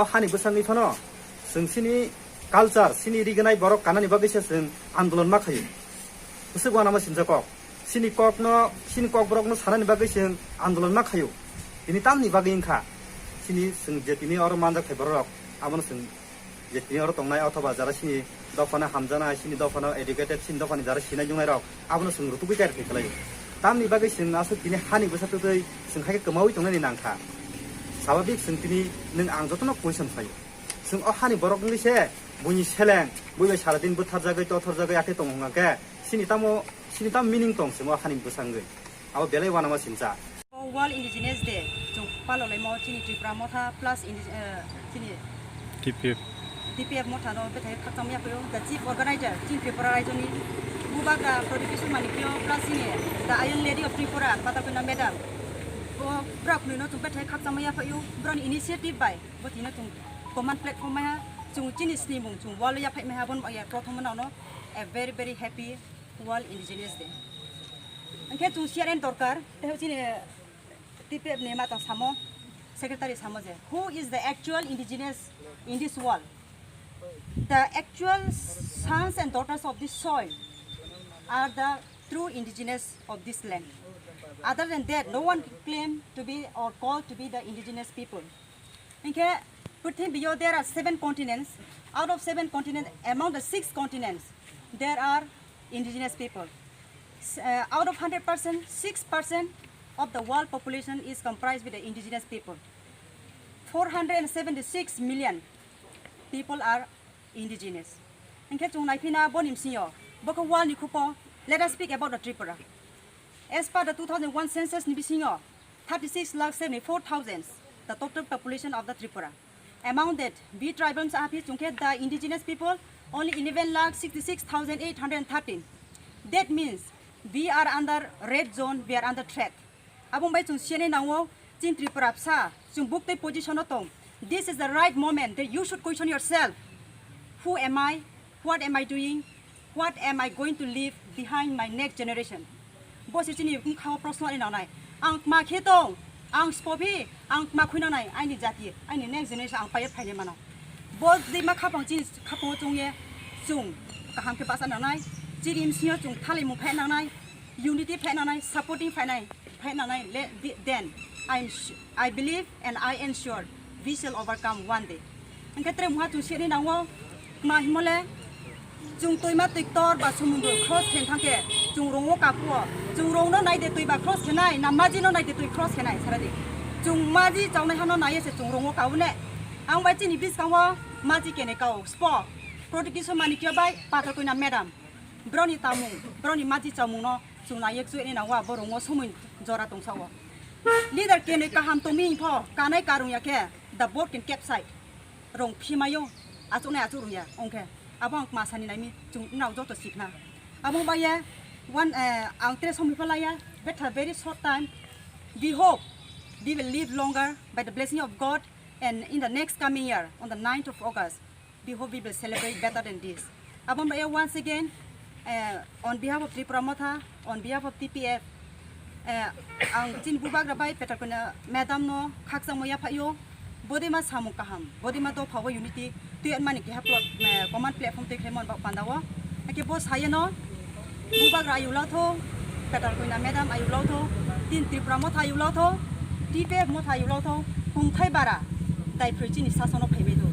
हानि बसांनि फनो जों सिनि कालचार सिनि रिगनाय बरक कानानि बागैसो जों आन्दोलन मा खायो उसो गना मा सिनजाकक सिनि कक बरकनो सानानि बागैसो आन्दोलन मा खायो बिनि तामनि बागै इंखा सिनि जों जेतिनि और मानजाक बरक आमन जों जेतिनि और तंनाय अथवा जारा सिनि दफाना हामजानाय सिनि दफाना एडुकेटेड सिनि दफानि जारा सिनाय जुनाय रक आबनो जों रुतुबि गार खालायो तामनि बागै जों आसो तिनि हानि बसातै जों हाय कमावि तंनायनि नांखा स्वाभाविक जों तिनि नों आं जतनो क्वेश्चन फायो जों हानि बरकनि से बुनि सेलें बुइ सारादिन बुथार जागै तथर जागै आथे तंहंगाके सिनि ताम मिनिं तंग जों हानि बसांगै आबो बेलाय वाना मा सिनजा World Indigenous Day जों पालले म चिनि त्रिपुरा मथा प्लस चिनि TPF मथा न बेथाय खातामया पयो द चीफ ऑर्गेनाइजर चिन त्रिपुरा रायजोनि बुबागा प्रोडिक्शन मानिकियो प्लस चिनि the iron lady of Tripura पाताकुना मैडम ओ ब्राकनो जों बेथाय खातामया पयो ब्रन इनिशिएटिव बाय बतिनो जों कमांड प्लेटफॉर्म मा जों चिनि स्नि मुं जों वर्ल्ड या फाइ मेहाबन या प्रथम नावनो a very happy World Indigenous Day अंखे जों शेयर एंड दरकार तेहो चिनि TPF name atang samo secretary samo je who is the actual indigenous in this world the actual sons and daughters of this soil are the true indigenous of this land other than that no one claim to be or called to be the indigenous people okay putting beyond there are 7 continents out of 7 continents among the 6 continents there are indigenous people out of 100% 6% of the world population is comprised with the indigenous people. 476 million people are indigenous. Let us speak about the Tripura. As per the 2001 census, 36,74,000 the total population of the Tripura. Among that, we tribals are the indigenous people only 11,66,813. That means we are under red zone, we are under threat. Abong bay chung siane nawo chin Tripura psa chung book the position otong. This is the right moment that you should question yourself. Who am I? What am I doing? What am I going to leave behind my next generation? Boss chini kum khaw prashno ni nawnai. Ang ma khetong, ang spopi, ang ma khuina nai ai ni jati, ai ni next generation ang payat phaile mano. Boss di ma khapang chin khapong chung ye chung kaham ke pasan nawnai. Jirim sio chung thali mu phe nawnai. Unity phe nawnai, supporting phe nai. Then I believe and I ensure we shall overcome one day. Ang katre muha tu shiri nawo ma himole chung toima tiktor ba sumundu cross khen thangke chung rongo kapuo chung rong no nai de toiba cross khenai namaji no nai de toi cross khenai saradi chung maji chawnai hano nai se chung rongo kaune ang ba chini bis kawo maji kene kaw sport protection mani kyo bai pathakoi na madam broni tamung broni maji chamung no chung na yek sueni na wa borongo sumun jora tong sawo leader kene kaham to mi pho kanai karung ya ke the boat can capsize rong phimayo achune achuru ya ongke abang masani nai mi chung naw jo to sikna abang ba ya one ang tre somi phala ya better very short time we hope we will live longer by the blessing of God and in the next coming year on the 9th of August we hope we will celebrate better than this abang ba ya once again on behalf of Tripura Motha on behalf of TPF ang chin bubag rabai petakuna madam no khaksang moya phayo bodima samu kaham bodima to phawo unity tu an mani ki haplot command platform te khemon ba pandawa ake boss hayano bubag ra yula tho petakuna madam ayula tho tin Tripura Motha ayula tho TPF Motha ayula tho kung thai bara dai phri chini sasono phaibe do